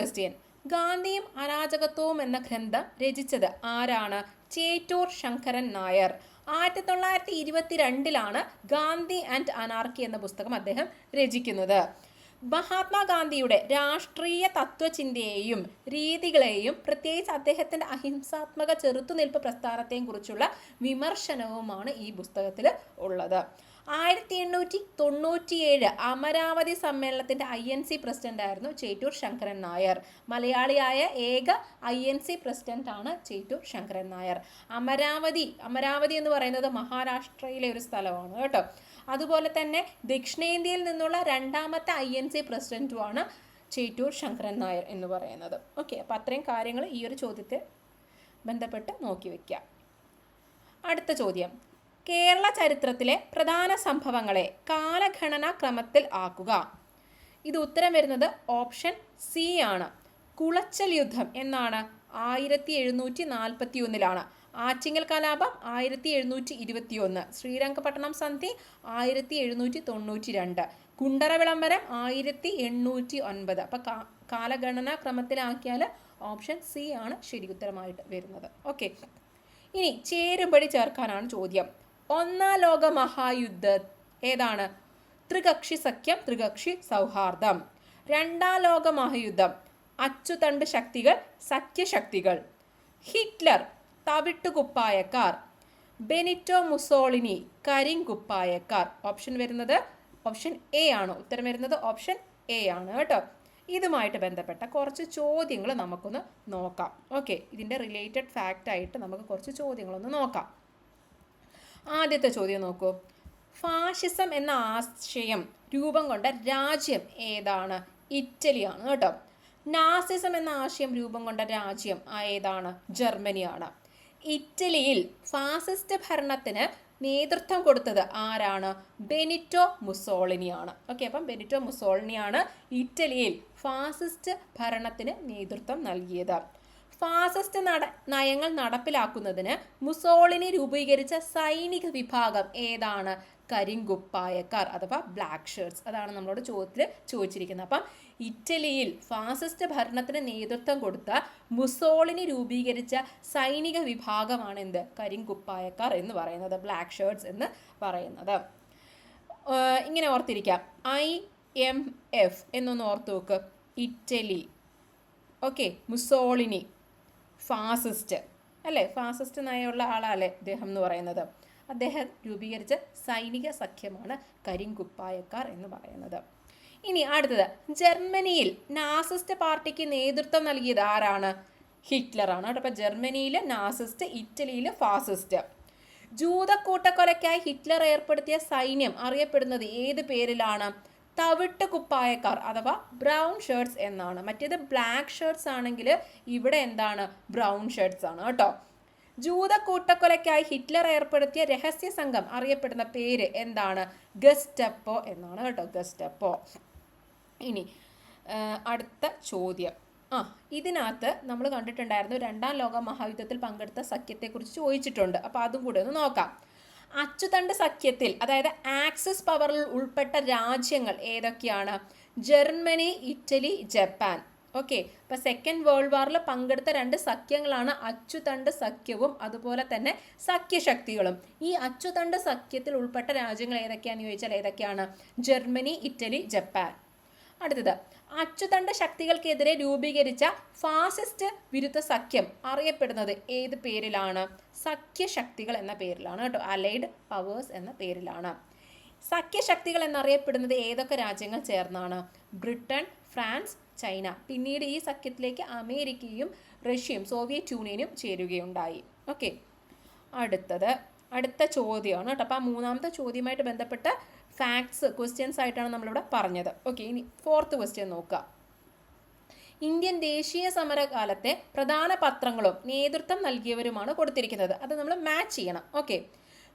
Question. ഗാന്ധിയും അരാജകത്വവും എന്ന ഗ്രന്ഥം രചിച്ചത് ആരാണ്? ചേറ്റൂർ ശങ്കരൻ നായർ. 1922 ഗാന്ധി ആൻഡ് അനാർക്കി എന്ന പുസ്തകം അദ്ദേഹം രചിക്കുന്നത്. മഹാത്മാഗാന്ധിയുടെ രാഷ്ട്രീയ തത്വചിന്തയെയും രീതികളെയും പ്രത്യേകിച്ച് അദ്ദേഹത്തിൻ്റെ അഹിംസാത്മക ചെറുത്തുനിൽപ്പ് പ്രസ്ഥാനത്തെയും കുറിച്ചുള്ള വിമർശനവുമാണ് ഈ പുസ്തകത്തിൽ ഉള്ളത്. 1897 അമരാവതി സമ്മേളനത്തിൻ്റെ INC പ്രസിഡന്റ് ആയിരുന്നു ചേറ്റൂർ ശങ്കരൻ നായർ. മലയാളിയായ ഏക INC പ്രസിഡന്റ് ആണ് ചേറ്റൂർ ശങ്കരൻ നായർ. അമരാവതി എന്ന് പറയുന്നത് മഹാരാഷ്ട്രയിലെ ഒരു സ്ഥലമാണ് കേട്ടോ. അതുപോലെ തന്നെ ദക്ഷിണേന്ത്യയിൽ നിന്നുള്ള രണ്ടാമത്തെ INC പ്രസിഡന്റുമാണ് ചേറ്റൂർ ശങ്കരൻ നായർ എന്ന് പറയുന്നത്. ഓക്കെ, അപ്പോൾ അത്രയും കാര്യങ്ങൾ ഈ ഒരു ചോദ്യത്തെ ബന്ധപ്പെട്ട് നോക്കി വയ്ക്കുക. അടുത്ത ചോദ്യം. കേരള ചരിത്രത്തിലെ പ്രധാന സംഭവങ്ങളെ കാലഗണന ക്രമത്തിൽ ആക്കുക. ഇത് ഉത്തരം വരുന്നത് ഓപ്ഷൻ സി ആണ്. കുളച്ചൽ യുദ്ധം എന്നാണ് 1741. ആറ്റിങ്ങൽ കലാപം 1721. ശ്രീരംഗപട്ടണം സന്ധി 1792. കുണ്ടറ വിളംബരം 1809. അപ്പം കാലഗണന ക്രമത്തിലാക്കിയാൽ ഓപ്ഷൻ സി ആണ് ശരി ഉത്തരമായിട്ട് വരുന്നത്. ഓക്കെ, ഇനി ചേരുംപടി ചേർക്കാനാണ് ചോദ്യം. ഒന്നാം ലോക മഹായുദ്ധം ഏതാണ്? ത്രികക്ഷി സഖ്യം, ത്രികക്ഷി സൗഹാർദ്ദം. രണ്ടാം ലോക മഹായുദ്ധം അച്ചുതണ്ട് ശക്തികൾ, സഖ്യശക്തികൾ. ഹിറ്റ്ലർ തവിട്ടുകുപ്പായക്കാർ. ബെനിറ്റോ മുസോളിനി കരിങ്കുപ്പായക്കാർ. ഓപ്ഷൻ വരുന്നത് ഓപ്ഷൻ എ ആണ്. ഉത്തരം വരുന്നത് ഓപ്ഷൻ എ ആണ് കേട്ടോ. ഇതുമായിട്ട് ബന്ധപ്പെട്ട കുറച്ച് ചോദ്യങ്ങൾ നമുക്കൊന്ന് നോക്കാം. ഓക്കെ, ഇതിൻ്റെ റിലേറ്റഡ് ഫാക്റ്റ് ആയിട്ട് നമുക്ക് കുറച്ച് ചോദ്യങ്ങളൊന്ന് നോക്കാം. ആദ്യത്തെ ചോദ്യം നോക്കൂ. ഫാഷിസം എന്ന ആശയം രൂപം കൊണ്ട രാജ്യം ഏതാണ്? ഇറ്റലിയാണ് കേട്ടോ. നാസിസം എന്ന ആശയം രൂപം കൊണ്ട രാജ്യം ഏതാണ്? ജർമ്മനിയാണ്. ഇറ്റലിയിൽ ഫാസിസ്റ്റ് ഭരണത്തിന് നേതൃത്വം കൊടുത്തത് ആരാണ്? ബെനിറ്റോ മുസോളിനിയാണ്. ഓക്കെ, അപ്പം ബെനിറ്റോ മുസോളിനിയാണ് ഇറ്റലിയിൽ ഫാസിസ്റ്റ് ഭരണത്തിന് നേതൃത്വം നൽകിയത്. ഫാസിസ്റ്റ് നയങ്ങൾ നടപ്പിലാക്കുന്നതിന് മുസോളിനി രൂപീകരിച്ച സൈനിക വിഭാഗം ഏതാണ്? കരിങ്കുപ്പായക്കാർ അഥവാ ബ്ലാക്ക് ഷർട്ട്സ്. അതാണ് നമ്മളോട് ചോദിച്ചിരിക്കുന്നത്. അപ്പം ഇറ്റലിയിൽ ഫാസിസ്റ്റ് ഭരണത്തിന് നേതൃത്വം കൊടുത്ത മുസോളിനി രൂപീകരിച്ച സൈനിക വിഭാഗമാണ് എന്ത്? കരിങ്കുപ്പായക്കാർ എന്ന് പറയുന്നത്, ബ്ലാക്ക് ഷർട്ട്സ് എന്ന് പറയുന്നത്. ഇങ്ങനെ ഓർത്തിരിക്കാം. IMF എന്നൊന്ന് ഓർത്ത് നോക്ക്. ഇറ്റലി. ഓക്കെ, മുസോളിനി ഫാസിസ്റ്റ് അല്ലേ? ഫാസിസ്റ്റ് നയമുള്ള ആളല്ലേ അദ്ദേഹം എന്ന് പറയുന്നത്. അദ്ദേഹം രൂപീകരിച്ച സൈനിക സഖ്യമാണ് കരിങ്കുപ്പായക്കാർ എന്ന് പറയുന്നത്. ഇനി അടുത്തത്. ജർമ്മനിയിൽ നാസിസ്റ്റ് പാർട്ടിക്ക് നേതൃത്വം നൽകിയത് ആരാണ്? ഹിറ്റ്ലറാണ് കേട്ടോ. അപ്പോൾ ജർമ്മനിയിൽ നാസിസ്റ്റ്, ഇറ്റലിയിൽ ഫാസിസ്റ്റ്. ജൂത കൂട്ടക്കൊലയ്ക്കായി ഹിറ്റ്ലർ ഏർപ്പെടുത്തിയ സൈന്യം അറിയപ്പെടുന്നത് ഏത് പേരിലാണ്? തവിട്ട് കുപ്പായക്കാർ അഥവാ ബ്രൗൺ ഷർട്ട്സ് എന്നാണ്. മറ്റേത് ബ്ലാക്ക് ഷർട്ട്സ് ആണെങ്കിൽ ഇവിടെ എന്താണ്? ബ്രൗൺ ഷർട്ട്സ് ആണ് കേട്ടോ. ജൂത കൂട്ടക്കൊലയ്ക്കായി ഹിറ്റ്ലർ ഏർപ്പെടുത്തിയ രഹസ്യ സംഘം അറിയപ്പെടുന്ന പേര് എന്താണ്? ഗസ്റ്റപ്പോ എന്നാണ് കേട്ടോ, ഗസ്റ്റപ്പോ. ഇനി അടുത്ത ചോദ്യം. ഇതിനകത്ത് നമ്മൾ കണ്ടിട്ടുണ്ടായിരുന്നു രണ്ടാം ലോക മഹായുദ്ധത്തിൽ പങ്കെടുത്ത സഖ്യത്തെക്കുറിച്ച് ചോദിച്ചിട്ടുണ്ട്. അപ്പോൾ അതും കൂടെ ഒന്ന് നോക്കാം. അച്ചുതണ്ട് സഖ്യത്തിൽ അതായത് ആക്സിസ് പവറിൽ ഉൾപ്പെട്ട രാജ്യങ്ങൾ ഏതൊക്കെയാണ്? Germany, Italy, Japan. ഓക്കെ, അപ്പോൾ സെക്കൻഡ് വേൾഡ് വാറിൽ പങ്കെടുത്ത രണ്ട് സഖ്യങ്ങളാണ് അച്ചുതണ്ട് സഖ്യവും അതുപോലെ തന്നെ സഖ്യശക്തികളും. ഈ അച്ചുതണ്ട് സഖ്യത്തിൽ ഉൾപ്പെട്ട രാജ്യങ്ങൾ ഏതൊക്കെയാണെന്ന് ചോദിച്ചാൽ ഏതൊക്കെയാണ്? Germany, Italy, Japan. അടുത്തത്. അച്ചുതണ്ട് ശക്തികൾക്കെതിരെ രൂപീകരിച്ച ഫാസിസ്റ്റ് വിരുദ്ധ സഖ്യം അറിയപ്പെടുന്നത് ഏത് പേരിലാണ്? സഖ്യശക്തികൾ എന്ന പേരിലാണ് കേട്ടോ. അലൈഡ് പവേഴ്സ് എന്ന പേരിലാണ്. സഖ്യശക്തികൾ എന്നറിയപ്പെടുന്നത് ഏതൊക്കെ രാജ്യങ്ങൾ ചേർന്നാണ്? Britain, France, China. പിന്നീട് ഈ സഖ്യത്തിലേക്ക് അമേരിക്കയും റഷ്യയും സോവിയറ്റ് യൂണിയനും ചേരുകയുണ്ടായി. ഓക്കെ, അടുത്ത ചോദ്യമാണ് കേട്ടോ. അപ്പോൾ ആ മൂന്നാമത്തെ ചോദ്യവുമായിട്ട് ബന്ധപ്പെട്ട ഫാക്ട്സ് ക്വസ്റ്റ്യൻസ് ആയിട്ടാണ് നമ്മളിവിടെ പറഞ്ഞത്. ഓക്കെ, ഇനി ഫോർത്ത് ക്വസ്റ്റ്യൻ നോക്കുക. ഇന്ത്യൻ ദേശീയ സമരകാലത്തെ പ്രധാന പത്രങ്ങളും നേതൃത്വം നൽകിയവരുമാണ് കൊടുത്തിരിക്കുന്നത്. അത് നമ്മൾ മാച്ച് ചെയ്യണം. ഓക്കെ,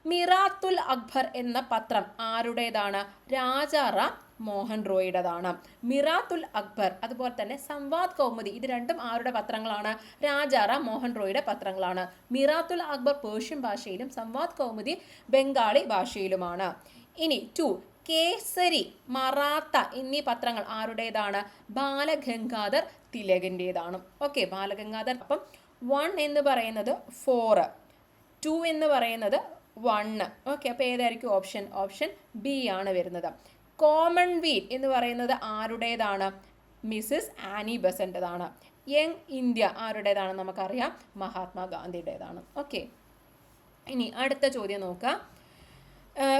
മിറാത്തുൽ അക്ബർ എന്ന പത്രം ആരുടേതാണ്? രാജാറാം മോഹൻ റോയുടേതാണ്. മിറാത്തുൽ അക്ബർ അതുപോലെ തന്നെ സംവാദ് കൗമുദി, ഇത് രണ്ടും ആരുടെ പത്രങ്ങളാണ്? രാജാറാം മോഹൻ റോയുടെ പത്രങ്ങളാണ്. മിറാത്തുൽ അക്ബർ പേർഷ്യൻ ഭാഷയിലും സംവാദ് കൗമുദി ബംഗാളി ഭാഷയിലുമാണ്. ഇനി 2. കേസരി, മറാത്ത എന്നീ പത്രങ്ങൾ ആരുടേതാണ്? ബാലഗംഗാധർ തിലകിൻ്റെതാണ്. ഓക്കെ, ബാലഗംഗാധർ. അപ്പം 1 എന്ന് പറയുന്നത് 4, 2 എന്ന് പറയുന്നത് 1. ഓക്കെ, അപ്പോൾ ഏതായിരിക്കും ഓപ്ഷൻ? ഓപ്ഷൻ ബി ആണ് വരുന്നത്. കോമൺവെൽത്ത് എന്ന് പറയുന്നത് ആരുടേതാണ്? മിസ്സസ് ആനി ബസന്റേതാണ്. യങ് ഇന്ത്യ ആരുടേതാണ്? നമുക്കറിയാം, മഹാത്മാഗാന്ധിയുടേതാണ്. ഓക്കെ, ഇനി അടുത്ത ചോദ്യം നോക്കാം.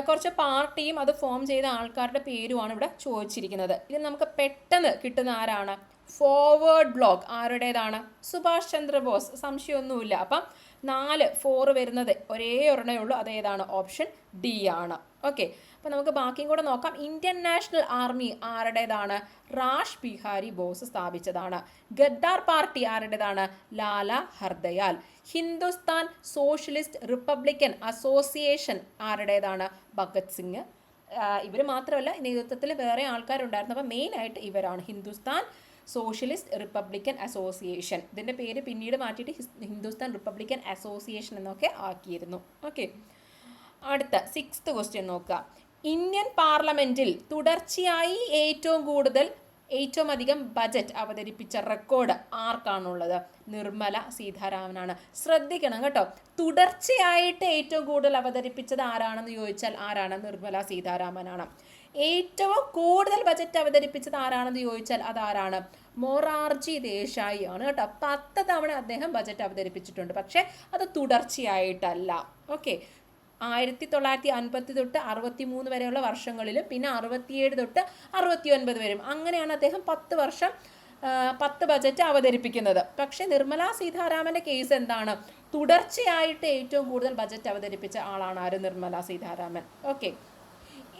കുറച്ച് പാർട്ടിയും അത് ഫോം ചെയ്ത ആൾക്കാരുടെ പേരുമാണ് ഇവിടെ ചോദിച്ചിരിക്കുന്നത്. ഇത് നമുക്ക് പെട്ടെന്ന് കിട്ടുന്ന ആരാണ്? ഫോർവേഡ് ബ്ലോക്ക് ആരുടേതാണ്? സുഭാഷ് ചന്ദ്രബോസ്, സംശയമൊന്നുമില്ല. അപ്പം 4, 4 വരുന്നത് ഒരേ ഒരെണ്ണേ ഉള്ളൂ, അതേതാണ്? ഓപ്ഷൻ ഡി ആണ്. ഓക്കെ, അപ്പം നമുക്ക് ബാക്കിയും കൂടെ നോക്കാം. ഇന്ത്യൻ നാഷണൽ ആർമി ആരുടേതാണ്? റാഷ് ബിഹാരി ബോസ് സ്ഥാപിച്ചതാണ്. ഗദ്ദാർ പാർട്ടി ആരുടേതാണ്? Lala Hardayal. Hindustan Socialist Republican Association ആരുടേതാണ്? ഭഗത് സിംഗ്. ഇവർ മാത്രമല്ല, നേതൃത്വത്തിൽ വേറെ ആൾക്കാരുണ്ടായിരുന്നു. അപ്പം മെയിനായിട്ട് ഇവരാണ്. Hindustan Socialist Republican association. ഇതിൻ്റെ പേര് പിന്നീട് മാറ്റിയിട്ട് ഹിന്ദുസ്ഥാൻ റിപ്പബ്ലിക്കൻ അസോസിയേഷൻ എന്നൊക്കെ ആക്കിയിരുന്നു. ഓക്കെ, അടുത്ത 6th ക്വസ്റ്റ്യൻ നോക്കുക. ഇന്ത്യൻ പാർലമെന്റിൽ തുടർച്ചയായി ഏറ്റവും അധികം ബജറ്റ് അവതരിപ്പിച്ച റെക്കോർഡ് ആർക്കാണുള്ളത്? നിർമ്മല സീതാരാമനാണ്. ശ്രദ്ധിക്കണം കേട്ടോ, തുടർച്ചയായിട്ട് ഏറ്റവും കൂടുതൽ അവതരിപ്പിച്ചത് ആരാണെന്ന് ചോദിച്ചാൽ ആരാണ്? നിർമ്മല സീതാരാമനാണ്. ഏറ്റവും കൂടുതൽ ബജറ്റ് അവതരിപ്പിച്ചത് ആരാണെന്ന് ചോദിച്ചാൽ അതാരാണ്? മൊറാർജി ദേശായി ആണ് കേട്ടോ. 10 തവണ അദ്ദേഹം ബജറ്റ് അവതരിപ്പിച്ചിട്ടുണ്ട്, പക്ഷെ അത് തുടർച്ചയായിട്ടല്ല. ഓക്കെ, 1950 തൊട്ട് 63 വരെയുള്ള വർഷങ്ങളിലും പിന്നെ 67 തൊട്ട് 69 വരും. അങ്ങനെയാണ് അദ്ദേഹം 10 വർഷം 10 ബജറ്റ് അവതരിപ്പിക്കുന്നത്. പക്ഷെ നിർമ്മല സീതാരാമന്റെ കേസ് എന്താണ്? തുടർച്ചയായിട്ട് ഏറ്റവും കൂടുതൽ ബജറ്റ് അവതരിപ്പിച്ച ആളാണ് ആര്? നിർമ്മല സീതാരാമൻ. ഓക്കെ,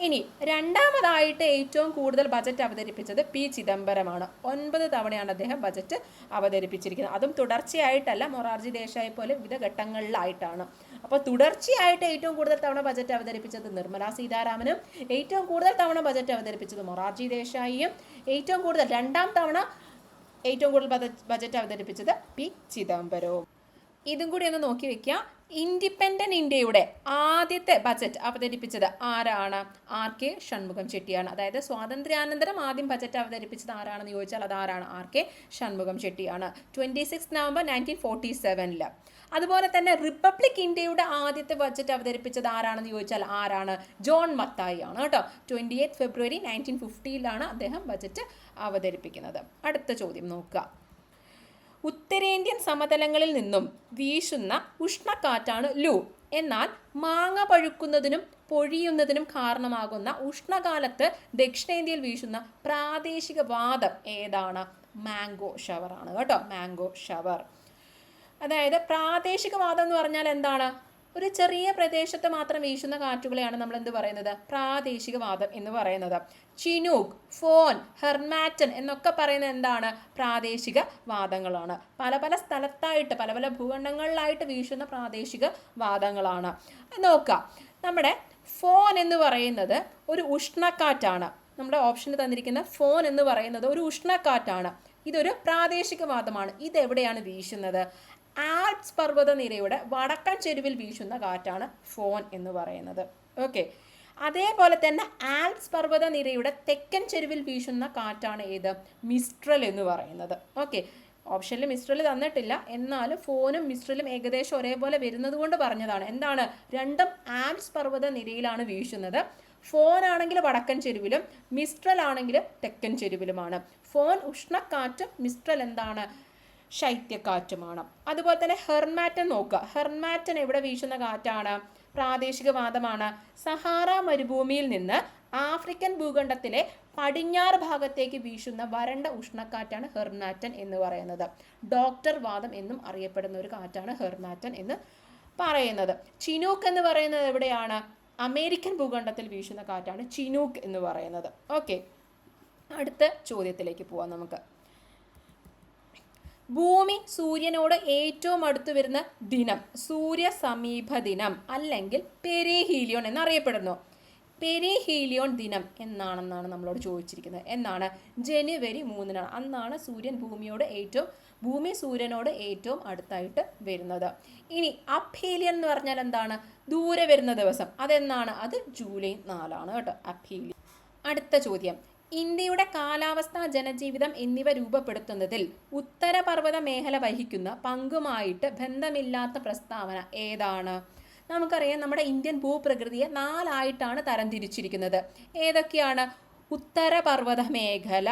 ഇനി രണ്ടാമതായിട്ട് ഏറ്റവും കൂടുതൽ ബജറ്റ് അവതരിപ്പിച്ചത് പി ചിദംബരമാണ്. 9 തവണയാണ് അദ്ദേഹം ബജറ്റ് അവതരിപ്പിച്ചിരിക്കുന്നത്. അതും തുടർച്ചയായിട്ടല്ല, മൊറാർജി ദേശായി പോലെ വിവിധ ഘട്ടങ്ങളിലായിട്ടാണ്. അപ്പോൾ തുടർച്ചയായിട്ട് ഏറ്റവും കൂടുതൽ തവണ ബജറ്റ് അവതരിപ്പിച്ചത് നിർമ്മല സീതാരാമനും, ഏറ്റവും കൂടുതൽ തവണ ബജറ്റ് അവതരിപ്പിച്ചത് മൊറാർജി ദേശായിയും, ഏറ്റവും കൂടുതൽ 2ാം തവണ ഏറ്റവും കൂടുതൽ ബജറ്റ് അവതരിപ്പിച്ചത് പി ചിദംബരവും. ഇതും കൂടി ഒന്ന് നോക്കി വെക്കുക. ഇൻഡിപെൻഡന്റ് ഇന്ത്യയുടെ ആദ്യത്തെ ബജറ്റ് അവതരിപ്പിച്ചത് ആരാണ്? ആർ കെ ഷൺമുഖം ചെട്ടിയാണ്. അതായത് സ്വാതന്ത്ര്യാനന്തരം ആദ്യം ബജറ്റ് അവതരിപ്പിച്ചത് ആരാണെന്ന് ചോദിച്ചാൽ അതാരാണ്? ആർ കെ ഷൺമുഖം ചെട്ടിയാണ്. 26 നവംബർ 1947. അതുപോലെ തന്നെ റിപ്പബ്ലിക് ഇന്ത്യയുടെ ആദ്യത്തെ ബജറ്റ് അവതരിപ്പിച്ചത് ആരാണെന്ന് ചോദിച്ചാൽ ആരാണ്? ജോൺ മത്തായി ആണ് കേട്ടോ. 28 ഫെബ്രുവരി 1950 അദ്ദേഹം ബജറ്റ് അവതരിപ്പിക്കുന്നത്. അടുത്ത ചോദ്യം നോക്കുക. ഉത്തരേന്ത്യൻ സമതലങ്ങളിൽ നിന്നും വീശുന്ന ഉഷ്ണക്കാറ്റാണ് ലൂ. എന്നാൽ മാങ്ങ പഴുക്കുന്നതിനും പൊഴിയുന്നതിനും കാരണമാകുന്ന ഉഷ്ണകാലത്ത് ദക്ഷിണേന്ത്യയിൽ വീശുന്ന പ്രാദേശിക വാദം ഏതാണ്? മാംഗോ ഷവർ ആണ് കേട്ടോ. Mango shower. അതായത് പ്രാദേശിക വാദം എന്ന് പറഞ്ഞാൽ എന്താണ്? ഒരു ചെറിയ പ്രദേശത്ത് മാത്രം വീശുന്ന കാറ്റുകളെയാണ് നമ്മൾ എന്ത് പറയുന്നത്? പ്രാദേശിക വാദം എന്ന് പറയുന്നത്. ചിനൂക്ക്, ഫോൻ, ഹെർമാറ്റൻ എന്നൊക്കെ പറയുന്നത് എന്താണ്? പ്രാദേശിക വാദങ്ങളാണ്. പല പല സ്ഥലത്തായിട്ട് പല പല ഭൂഖണ്ഡങ്ങളിലായിട്ട് വീശുന്ന പ്രാദേശിക വാദങ്ങളാണ്. നോക്കാം, നമ്മുടെ ഫോൻ എന്ന് പറയുന്നത് ഒരു ഉഷ്ണക്കാറ്റാണ്. നമ്മുടെ ഓപ്ഷന് തന്നിരിക്കുന്ന ഫോൻ എന്ന് പറയുന്നത് ഒരു ഉഷ്ണക്കാറ്റാണ്. ഇതൊരു പ്രാദേശിക വാദമാണ്. ഇതെവിടെയാണ് വീശുന്നത്? ആൽപ്സ് പർവ്വതനിരയുടെ വടക്കൻ ചെരുവിൽ വീശുന്ന കാറ്റാണ് ഫോൻ എന്ന് പറയുന്നത്. ഓക്കെ, അതേപോലെ തന്നെ ആൽപ്സ് പർവ്വതനിരയുടെ തെക്കൻ ചെരുവിൽ വീശുന്ന കാറ്റാണ് ഏത്? മിസ്ട്രൽ എന്ന് പറയുന്നത്. ഓക്കെ, ഓപ്ഷനിൽ മിസ്ട്രൽ തന്നിട്ടില്ല, എന്നാലും ഫോനും മിസ്ട്രലും ഏകദേശം ഒരേപോലെ വരുന്നത് കൊണ്ട് പറഞ്ഞതാണ്. എന്താണ്? രണ്ടും ആൽപ്സ് പർവ്വതനിരയിലാണ് വീശുന്നത്. ഫോൻ ആണെങ്കിൽ വടക്കൻ ചെരുവിലും മിസ്ട്രൽ ആണെങ്കിൽ തെക്കൻ ചെരുവിലുമാണ്. ഫോൻ ഉഷ്ണക്കാറ്റും മിസ്ട്രൽ എന്താണ്? ശൈത്യക്കാറ്റുമാണ്. അതുപോലെ തന്നെ ഹെർമാറ്റൻ നോക്കുക. ഹെർമാറ്റൻ എവിടെ വീശുന്ന കാറ്റാണ്? പ്രാദേശിക വാദമാണ്. സഹാറ മരുഭൂമിയിൽ നിന്ന് ആഫ്രിക്കൻ ഭൂഖണ്ഡത്തിലെ പടിഞ്ഞാറ് ഭാഗത്തേക്ക് വീശുന്ന വരണ്ട ഉഷ്ണക്കാറ്റാണ് ഹെർമാറ്റൻ എന്ന് പറയുന്നത്. ഡോക്ടർ വാദം എന്നും അറിയപ്പെടുന്ന ഒരു കാറ്റാണ് ഹെർമാറ്റൻ എന്ന് പറയുന്നത്. ചിനൂക്ക് എന്ന് പറയുന്നത് എവിടെയാണ്? അമേരിക്കൻ ഭൂഖണ്ഡത്തിൽ വീശുന്ന കാറ്റാണ് ചിനൂക്ക് എന്ന് പറയുന്നത്. ഓക്കെ, അടുത്ത ചോദ്യത്തിലേക്ക് പോവാം നമുക്ക്. ഭൂമി സൂര്യനോട് ഏറ്റവും അടുത്ത് വരുന്ന ദിനം സൂര്യ സമീപ ദിനം അല്ലെങ്കിൽ പെരിഹീലിയോൺ എന്നറിയപ്പെടുന്നു. പെരിഹീലിയോൺ ദിനം എന്നാണെന്നാണ് നമ്മളോട് ചോദിച്ചിരിക്കുന്നത്. എന്നാണ്? ജനുവരി 3-നാണ്. അന്നാണ് ഭൂമി സൂര്യനോട് ഏറ്റവും അടുത്തായിട്ട് വരുന്നത്. ഇനി അപ്ഹീലിയൻ എന്ന് പറഞ്ഞാൽ എന്താണ്? ദൂരെ വരുന്ന ദിവസം. അതെന്നാണ്? അത് ജൂലൈ 4 കേട്ടോ. അപ്ഹീലിയൻ. അടുത്ത ചോദ്യം, ഇന്ത്യയുടെ കാലാവസ്ഥ, ജനജീവിതം എന്നിവ രൂപപ്പെടുത്തുന്നതിൽ ഉത്തരപർവ്വത മേഖല വഹിക്കുന്ന പങ്കുമായിട്ട് ബന്ധമില്ലാത്ത പ്രസ്താവന ഏതാണ്? നമുക്കറിയാം, നമ്മുടെ ഇന്ത്യൻ ഭൂപ്രകൃതിയെ 4 ആയിട്ടാണ് തരംതിരിച്ചിരിക്കുന്നത്. ഏതൊക്കെയാണ്? ഉത്തരപർവ്വത മേഖല,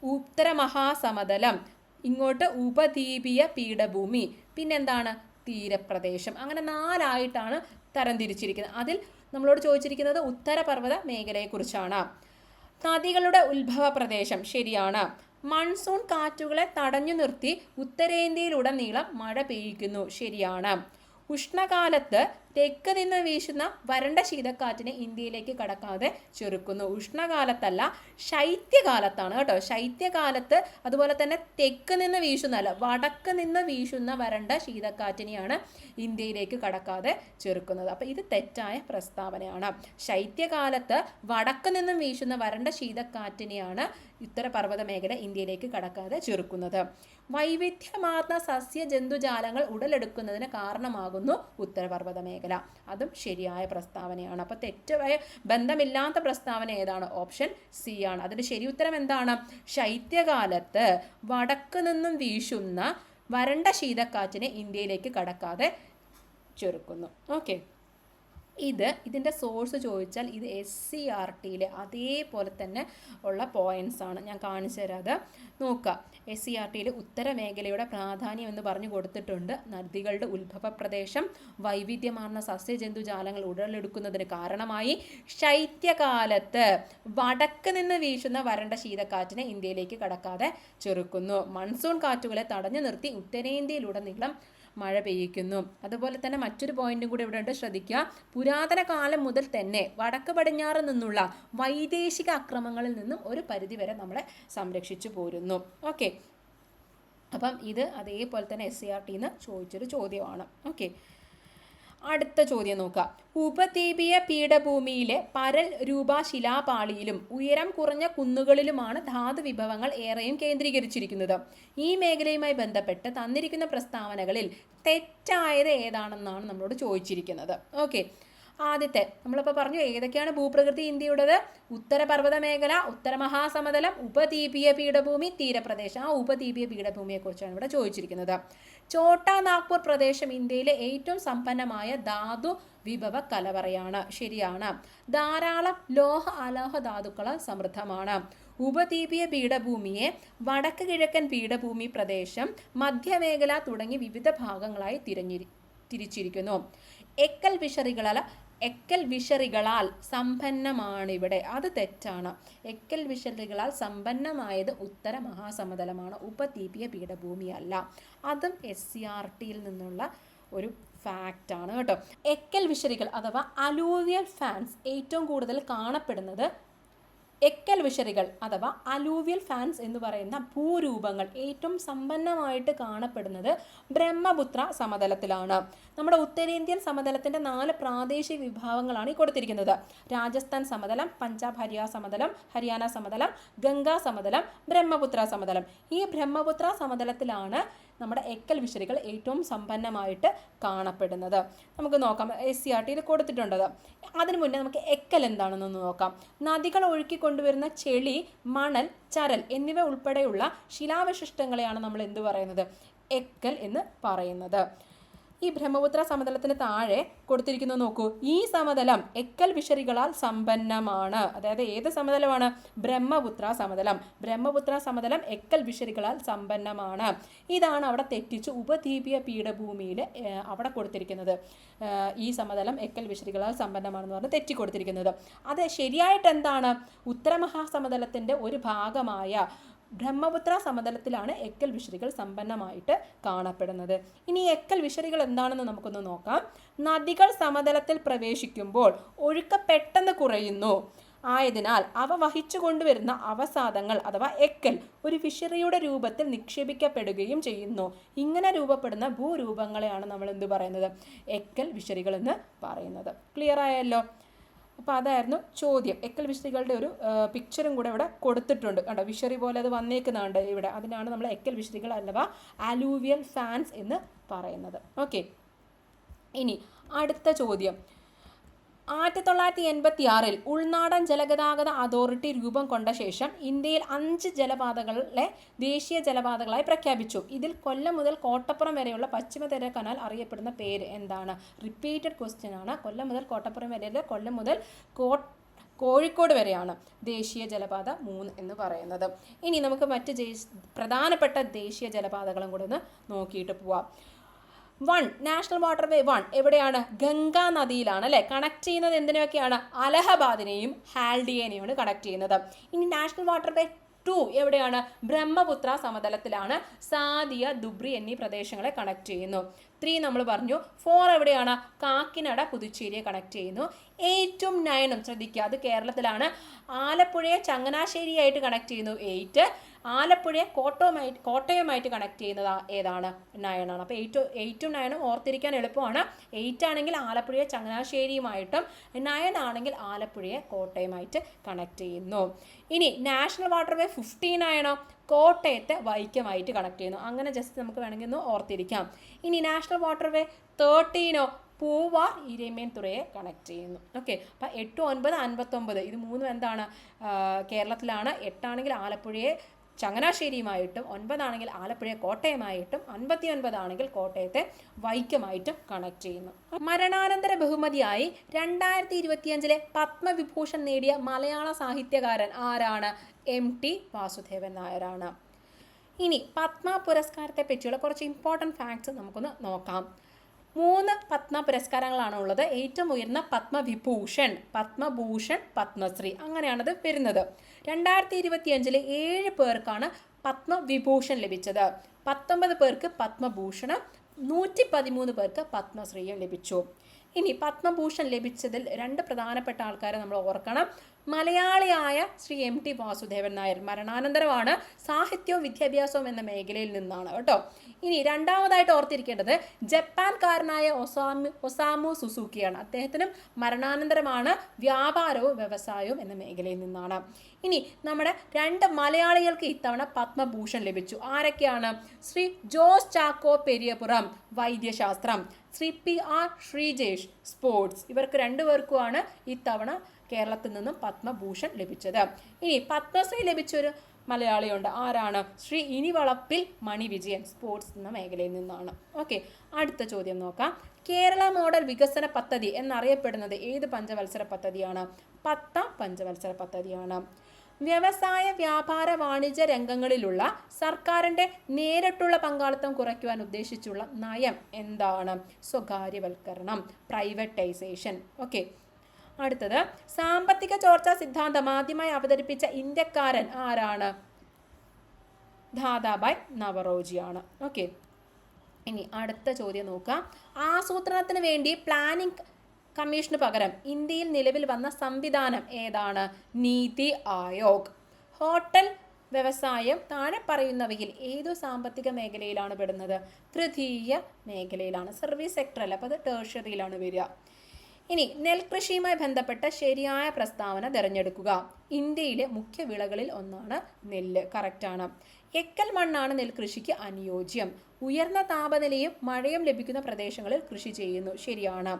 ഉത്തരമഹാസമതലം, ഇങ്ങോട്ട് ഉപദ്വീപീയ പീഠഭൂമി, പിന്നെന്താണ്? തീരപ്രദേശം. അങ്ങനെ 4 ആയിട്ടാണ് തരംതിരിച്ചിരിക്കുന്നത്. അതിൽ നമ്മളോട് ചോദിച്ചിരിക്കുന്നത് ഉത്തരപർവ്വത മേഖലയെക്കുറിച്ചാണ്. നദികളുടെ ഉത്ഭവ പ്രദേശം ശരിയാണ്. മൺസൂൺ കാറ്റുകളെ തടഞ്ഞു നിർത്തി ഉത്തരേന്ത്യയിലുടനീളം മഴ പെയ്യിക്കുന്നു ശരിയാണ്. ഉഷ്ണകാലത്ത് തെക്ക് നിന്ന് വീശുന്ന വരണ്ട ശീതക്കാറ്റിനെ ഇന്ത്യയിലേക്ക് കടക്കാതെ ചെറുക്കുന്നു. ഉഷ്ണകാലത്തല്ല, ശൈത്യകാലത്താണ് കേട്ടോ. ശൈത്യകാലത്ത് അതുപോലെ തന്നെ തെക്ക് നിന്ന് വീശുന്നല്ല, വടക്ക് നിന്ന് വീശുന്ന വരണ്ട ശീതക്കാറ്റിനെയാണ് ഇന്ത്യയിലേക്ക് കടക്കാതെ ചെറുക്കുന്നത്. അപ്പോൾ ഇത് തെറ്റായ പ്രസ്താവനയാണ്. ശൈത്യകാലത്ത് വടക്ക് നിന്നും വീശുന്ന വരണ്ട ശീതക്കാറ്റിനെയാണ് ഉത്തരപർവ്വത മേഖല ഇന്ത്യയിലേക്ക് കടക്കാതെ ചെറുക്കുന്നത്. വൈവിധ്യമാർന്ന സസ്യ ജന്തുജാലങ്ങൾ ഉടലെടുക്കുന്നതിന് കാരണമാകുന്നു ഉത്തരപർവ്വത മേഖല. അതും ശരിയായ പ്രസ്താവനയാണ്. അപ്പോൾ തെറ്റായ ബന്ധമില്ലാത്ത പ്രസ്താവന ഏതാണ്? ഓപ്ഷൻ സി ആണ്. അതിന്റെ ശരി ഉത്തരം എന്താണ്? ശൈത്യകാലത്ത് വടക്ക് നിന്നും വീശുന്ന വരണ്ട ശീതക്കാറ്റിനെ ഇന്ത്യയിലേക്ക് കടക്കാതെ ചെറുക്കുന്നു. ഓക്കെ, ഇതിൻ്റെ സോഴ്സ് ചോദിച്ചാൽ ഇത് SCERTയിലെ അതേപോലെ തന്നെ ഉള്ള പോയിന്റ്സ് ആണ്. ഞാൻ കാണിച്ചു തരാതെ നോക്കുക. SCERTയിൽ ഉത്തരമേഖലയുടെ പ്രാധാന്യം എന്ന് പറഞ്ഞു കൊടുത്തിട്ടുണ്ട്. നദികളുടെ ഉത്ഭവ പ്രദേശം, വൈവിധ്യമാർന്ന സസ്യജന്തുജാലങ്ങൾ ഉടലെടുക്കുന്നതിന് കാരണമായി, ശൈത്യകാലത്ത് വടക്ക് നിന്ന് വീശുന്ന വരണ്ട ശീതക്കാറ്റിനെ ഇന്ത്യയിലേക്ക് കടക്കാതെ ചെറുക്കുന്നു, മൺസൂൺ കാറ്റുകളെ തടഞ്ഞു നിർത്തി ഉത്തരേന്ത്യയിലുടനീളം മഴ പെയ്യിക്കുന്നു. അതുപോലെ തന്നെ മറ്റൊരു പോയിന്റും കൂടി ഇവിടെ ഉണ്ട്, ശ്രദ്ധിക്കുക. പുരാതന കാലം മുതൽ തന്നെ വടക്ക് പടിഞ്ഞാറ് നിന്നുള്ള വൈദേശിക അക്രമങ്ങളിൽ നിന്നും ഒരു പരിധിവരെ നമ്മളെ സംരക്ഷിച്ചു പോരുന്നു. ഓക്കെ, അപ്പം ഇത് അതേപോലെ തന്നെ SCERTന്ന് ചോദിച്ചൊരു ചോദ്യമാണ്. ഓക്കെ, അടുത്ത ചോദ്യം നോക്കുക. ഉപദ്വീപീയ പീഠഭൂമിയിലെ പരൽ രൂപ ശിലാപാളിയിലും ഉയരം കുറഞ്ഞ കുന്നുകളിലുമാണ് ധാതു വിഭവങ്ങൾ ഏറെയും കേന്ദ്രീകരിച്ചിരിക്കുന്നത്. ഈ മേഖലയുമായി ബന്ധപ്പെട്ട് തന്നിരിക്കുന്ന പ്രസ്താവനകളിൽ തെറ്റായത് ഏതാണെന്നാണ് നമ്മളോട് ചോദിച്ചിരിക്കുന്നത്. ഓക്കെ, ആദ്യത്തെ നമ്മളിപ്പോൾ പറഞ്ഞു ഏതൊക്കെയാണ് ഭൂപ്രകൃതി ഇന്ത്യയുടേത്? ഉത്തരപർവ്വത മേഖല, ഉത്തരമഹാസമതലം, ഉപദ്വീപീയ പീഠഭൂമി, തീരപ്രദേശം. ആ ഉപദ്വീപീയ പീഠഭൂമിയെക്കുറിച്ചാണ് ഇവിടെ ചോദിച്ചിരിക്കുന്നത്. ഛോട്ടാ നാഗ്പൂർ പ്രദേശം ഇന്ത്യയിലെ ഏറ്റവും സമ്പന്നമായ ധാതു വിഭവ കലവറയാണ് ശരിയാണ്. ധാരാളം ലോഹ അലോഹ ധാതുക്കളാൽ സമൃദ്ധമാണ്. ഉപദ്വീപീയ പീഠഭൂമിയെ വടക്ക് കിഴക്കൻ പീഠഭൂമി പ്രദേശം, മധ്യമേഖല തുടങ്ങി വിവിധ ഭാഗങ്ങളായി തിരിച്ചിരിക്കുന്നു. എക്കൽ വിഷറികളാൽ സമ്പന്നമാണിവിടെ. അത് തെറ്റാണ്. എക്കൽ വിഷറികളാൽ സമ്പന്നമായത് ഉത്തര മഹാസമതലമാണ്, ഉപദ്വീപീയ പീഠഭൂമിയല്ല. അതും SCERTയിൽ നിന്നുള്ള ഒരു ഫാക്റ്റാണ് കേട്ടോ. എക്കൽ വിഷറികൾ അഥവാ അലൂവിയൽ ഫാൻസ് ഏറ്റവും കൂടുതൽ കാണപ്പെടുന്നത് എക്കൽ വിഷറികൾ അഥവാ അലൂവിയൽ ഫാൻസ് എന്ന് പറയുന്ന ഭൂരൂപങ്ങൾ ഏറ്റവും സമ്പന്നമായിട്ട് കാണപ്പെടുന്നത് ബ്രഹ്മപുത്ര സമതലത്തിലാണ്. നമ്മുടെ ഉത്തരേന്ത്യൻ സമതലത്തിൻ്റെ 4 പ്രാദേശിക വിഭാഗങ്ങളാണ് ഈ കൊടുത്തിരിക്കുന്നത്. രാജസ്ഥാൻ സമതലം, പഞ്ചാബ് ഹരിയാന സമതലം, ഗംഗാ സമതലം, ബ്രഹ്മപുത്ര സമതലം. ഈ ബ്രഹ്മപുത്ര സമതലത്തിലാണ് നമ്മുടെ എക്കൽ വിഷറികൾ ഏറ്റവും സമ്പന്നമായിട്ട് കാണപ്പെടുന്നത്. നമുക്ക് നോക്കാം, SCERTയിൽ കൊടുത്തിട്ടുണ്ടത്. അതിനു മുന്നേ നമുക്ക് എക്കൽ എന്താണെന്നൊന്ന് നോക്കാം. നദികൾ ഒഴുക്കിക്കൊണ്ടുവരുന്ന ചെളി, മണൽ, ചരൽ എന്നിവ ഉൾപ്പെടെയുള്ള ശിലാവശിഷ്ടങ്ങളെയാണ് നമ്മൾ എന്ത് പറയുന്നത്? എക്കൽ എന്ന് പറയുന്നത്. ഈ ബ്രഹ്മപുത്ര സമതലത്തിന് താഴെ കൊടുത്തിരിക്കുന്നത് നോക്കൂ. ഈ സമതലം എക്കൽ വിഷറികളാൽ സമ്പന്നമാണ്. അതായത് ഏത് സമതലമാണ്? ബ്രഹ്മപുത്ര സമതലം. ബ്രഹ്മപുത്ര സമതലം എക്കൽ വിഷറികളാൽ സമ്പന്നമാണ്. ഇതാണ് അവിടെ തെറ്റിച്ച് ഉപദ്വീപീയ പീഠഭൂമിയിൽ അവിടെ കൊടുത്തിരിക്കുന്നത്. ഈ സമതലം എക്കൽ വിഷറികളാൽ സമ്പന്നമാണെന്ന് പറഞ്ഞ് തെറ്റി കൊടുത്തിരിക്കുന്നത്. അത് ശരിയായിട്ട് എന്താണ്? ഉത്തരമഹാസമതലത്തിൻ്റെ ഒരു ഭാഗമായ ബ്രഹ്മപുത്ര സമതലത്തിലാണ് എക്കൽ വിഷറികൾ സമ്പന്നമായിട്ട് കാണപ്പെടുന്നത്. ഇനി എക്കൽ വിഷറികൾ എന്താണെന്ന് നമുക്കൊന്ന് നോക്കാം. നദികൾ സമതലത്തിൽ പ്രവേശിക്കുമ്പോൾ ഒഴുക്ക് പെട്ടെന്ന് കുറയുന്നു. ആയതിനാൽ അവ വഹിച്ചു കൊണ്ടുവരുന്ന അവസാദങ്ങൾ അഥവാ എക്കൽ ഒരു വിഷറിയുടെ രൂപത്തിൽ നിക്ഷേപിക്കപ്പെടുകയും ചെയ്യുന്നു. ഇങ്ങനെ രൂപപ്പെടുന്ന ഭൂരൂപങ്ങളെയാണ് നമ്മൾ എന്ത് പറയുന്നത്? എക്കൽ വിഷറികൾ എന്ന് പറയുന്നത്. ക്ലിയർ ആയല്ലോ? അപ്പോൾ അതായിരുന്നു ചോദ്യം. എക്കൽ വിഷറികളുടെ ഒരു പിക്ചറും കൂടെ ഇവിടെ കൊടുത്തിട്ടുണ്ട് കണ്ടോ. വിഷറി പോലെ അത് വന്നേക്കുന്നുണ്ട് ഇവിടെ. അതിനാണ് നമ്മൾ എക്കൽ വിഷറികൾ അഥവാ അലൂവിയൽ ഫാൻസ് എന്ന് പറയുന്നത്. ഓക്കെ, ഇനി അടുത്ത ചോദ്യം. 1986 ഉൾനാടൻ ജലഗതാഗത അതോറിറ്റി രൂപം കൊണ്ട ശേഷം ഇന്ത്യയിൽ 5 ജലപാതകളെ ദേശീയ ജലപാതകളായി പ്രഖ്യാപിച്ചു. ഇതിൽ കൊല്ലം മുതൽ കോട്ടപ്പുറം വരെയുള്ള പശ്ചിമതര കനാൽ അറിയപ്പെടുന്ന പേര് എന്താണ്? റിപ്പീറ്റഡ് ക്വസ്റ്റ്യൻ ആണ്. കൊല്ലം മുതൽ കോട്ടപ്പുറം വരെയുള്ള കൊല്ലം മുതൽ കോഴിക്കോട് വരെയാണ് ദേശീയ ജലപാത 3 എന്ന് പറയുന്നത്. ഇനി നമുക്ക് മറ്റ് പ്രധാനപ്പെട്ട ദേശീയ ജലപാതകളും കൂടെ ഒന്ന് നോക്കിയിട്ട് പോവാം. 1 നാഷണൽ വാട്ടർവേ 1 എവിടെയാണ്? ഗംഗാ നദിയിലാണ് അല്ലേ. കണക്ട് ചെയ്യുന്നത് എന്തിനൊക്കെയാണ്? അലഹബാദിനെയും ഹാൽഡിയനെയാണ് കണക്ട് ചെയ്യുന്നത്. ഇനി നാഷണൽ വാട്ടർവേ 2 എവിടെയാണ്? ബ്രഹ്മപുത്ര സമതലത്തിലാണ്. സാദിയ, ദുബ്രി എന്നീ പ്രദേശങ്ങളെ കണക്ട് ചെയ്യുന്നു. 3 നമ്മൾ പറഞ്ഞു. 4 എവിടെയാണ്? കാക്കിനട, പുതുച്ചേരിയെ കണക്ട് ചെയ്യുന്നു. 8ഉം 9ഉം ശ്രദ്ധിക്കുക, അത് കേരളത്തിലാണ്. ആലപ്പുഴയെ ചങ്ങനാശ്ശേരിയായിട്ട് കണക്ട് ചെയ്യുന്നു 8. ആലപ്പുഴയെ കോട്ടയമായിട്ട് കണക്ട് ചെയ്യുന്നത് ഏതാണ്? 9 ആണ്. അപ്പോൾ 8ഉം 9ഉം ഓർത്തിരിക്കാൻ എളുപ്പമാണ്. 8 ആണെങ്കിൽ ആലപ്പുഴയെ ചങ്ങനാശ്ശേരിയുമായിട്ടും 9 ആണെങ്കിൽ ആലപ്പുഴയെ കോട്ടയമായിട്ട് കണക്ട് ചെയ്യുന്നു. ഇനി നാഷണൽ വാട്ടർവേ 15 ആണോ? കോട്ടയത്തെ വൈക്കമായിട്ട് കണക്ട് ചെയ്യുന്നു. അങ്ങനെ ജസ്റ്റ് നമുക്ക് വേണമെങ്കിൽ ഒന്ന് ഓർത്തിരിക്കാം. ഇനി നാഷണൽ വാട്ടർവേ 13 പൂവാർ, ഇരമേൻ തുറയെ കണക്ട് ചെയ്യുന്നു. ഓക്കെ, അപ്പം 8, 9, 59 ഇത് 3 എന്താണ്? കേരളത്തിലാണ്. 8 ആണെങ്കിൽ ആലപ്പുഴയെ ചങ്ങനാശ്ശേരിയുമായിട്ടും 9 ആണെങ്കിൽ ആലപ്പുഴയെ കോട്ടയമായിട്ടും 59 ആണെങ്കിൽ കോട്ടയത്തെ വൈക്കമായിട്ടും കണക്ട് ചെയ്യുന്നു. മരണാനന്തര ബഹുമതിയായി 2025 പത്മവിഭൂഷൺ നേടിയ മലയാള സാഹിത്യകാരൻ ആരാണ്? MT വാസുദേവൻ നായരാണ്. ഇനി പത്മ പുരസ്കാരത്തെ പറ്റിയുള്ള കുറച്ച് ഇമ്പോർട്ടൻറ്റ് ഫാക്ട്സ് നമുക്കൊന്ന് നോക്കാം. 3 പത്മ പുരസ്കാരങ്ങളാണ് ഉള്ളത്. ഏറ്റവും ഉയർന്ന പത്മവിഭൂഷൺ, പത്മഭൂഷൺ, പത്മശ്രീ അങ്ങനെയാണത് വരുന്നത്. 2025 7 പേർക്കാണ് പത്മവിഭൂഷൺ ലഭിച്ചത്. 19 പേർക്ക് പത്മഭൂഷണം, 113 പേർക്ക് പത്മശ്രീയും ലഭിച്ചു. ഇനി പത്മഭൂഷൺ ലഭിച്ചതിൽ 2 പ്രധാനപ്പെട്ട ആൾക്കാരെ നമ്മൾ ഓർക്കണം. മലയാളിയായ ശ്രീ MT വാസുദേവൻ നായർ മരണാനന്തരമാണ്. സാഹിത്യവും വിദ്യാഭ്യാസവും എന്ന മേഖലയിൽ നിന്നാണ് കേട്ടോ. ഇനി രണ്ടാമതായിട്ട് ഓർത്തിരിക്കേണ്ടത് ജപ്പാൻകാരനായ ഒസാമു സുസുക്കിയാണ്. അദ്ദേഹത്തിനും മരണാനന്തരമാണ്. വ്യാപാരവും വ്യവസായവും എന്ന മേഖലയിൽ നിന്നാണ്. ഇനി നമ്മുടെ 2 മലയാളികൾക്ക് ഇത്തവണ പത്മഭൂഷൺ ലഭിച്ചു. ആരൊക്കെയാണ്? ശ്രീ ജോസ് ചാക്കോ പെരിയപുറം വൈദ്യശാസ്ത്രം, ശ്രീ PR ശ്രീജേഷ് സ്പോർട്സ്. ഇവർക്ക് 2 പേർക്കുമാണ് ഇത്തവണ കേരളത്തിൽ നിന്നും പത്മഭൂഷൺ ലഭിച്ചത്. ഇനി പത്മശ്രീ ലഭിച്ചൊരു മലയാളിയുണ്ട്. ആരാണ്? ശ്രീ ഇനിവളപ്പിൽ മണി വിജയൻ, സ്പോർട്സ് എന്ന മേഖലയിൽ നിന്നാണ്. ഓക്കെ, അടുത്ത ചോദ്യം നോക്കാം. കേരള മോഡൽ വികസന പദ്ധതി എന്നറിയപ്പെടുന്നത് ഏത് പഞ്ചവത്സര പദ്ധതിയാണ്? 10ാം പഞ്ചവത്സര പദ്ധതിയാണ്. വ്യവസായ, വ്യാപാര, വാണിജ്യ രംഗങ്ങളിലുള്ള സർക്കാരിൻ്റെ നേരിട്ടുള്ള പങ്കാളിത്തം കുറയ്ക്കുവാൻ ഉദ്ദേശിച്ചുള്ള നയം എന്താണ്? സ്വകാര്യവൽക്കരണം, പ്രൈവറ്റൈസേഷൻ. ഓക്കെ, അടുത്തത് സാമ്പത്തിക ചോർച്ചാ സിദ്ധാന്തം ആദ്യമായി അവതരിപ്പിച്ച ഇന്ത്യക്കാരൻ ആരാണ്? ദാദാഭായ് നവറോജിയാണ്. ഓക്കെ, ഇനി അടുത്ത ചോദ്യം നോക്കാം. ആസൂത്രണത്തിന് വേണ്ടി പ്ലാനിംഗ് കമ്മീഷന് പകരം ഇന്ത്യയിൽ നിലവിൽ വന്ന സംവിധാനം ഏതാണ്? നീതി ആയോഗ്. ഹോട്ടൽ വ്യവസായം താഴെ പറയുന്നവയിൽ ഏതു സാമ്പത്തിക മേഖലയിലാണ് പെടുന്നത്? തൃതീയ മേഖലയിലാണ്. സർവീസ് സെക്ടർ അല്ല, അപ്പോൾ അത് ടേർഷ്യറിയിലാണ് വരിക. ഇനി നെൽകൃഷിയുമായി ബന്ധപ്പെട്ട ശരിയായ പ്രസ്താവന തിരഞ്ഞെടുക്കുക. ഇന്ത്യയിലെ മുഖ്യ വിളകളിൽ ഒന്നാണ് നെല്ല്. കറക്റ്റാണ്. എക്കൽ മണ്ണാണ് നെൽകൃഷിക്ക് അനുയോജ്യം. ഉയർന്ന താപനിലയും മഴയും ലഭിക്കുന്ന പ്രദേശങ്ങളിൽ കൃഷി ചെയ്യുന്നു. ശരിയാണ്.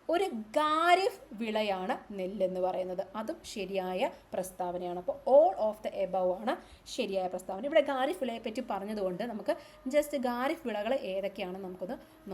ഒരു ഖാരിഫ് വിളയാണ് നെല്ലെന്ന് പറയുന്നത്. അതും ശരിയായ പ്രസ്താവനയാണ്. അപ്പോൾ ഓൾ ഓഫ് ദ എബവ് ആണ് ശരിയായ പ്രസ്താവന. ഇവിടെ ഖാരിഫ് വിളയെ പറ്റി പറഞ്ഞതുകൊണ്ട് നമുക്ക് ജസ്റ്റ് ഖാരിഫ് വിളകൾ ഏതൊക്കെയാണെന്ന് നമുക്കൊന്ന്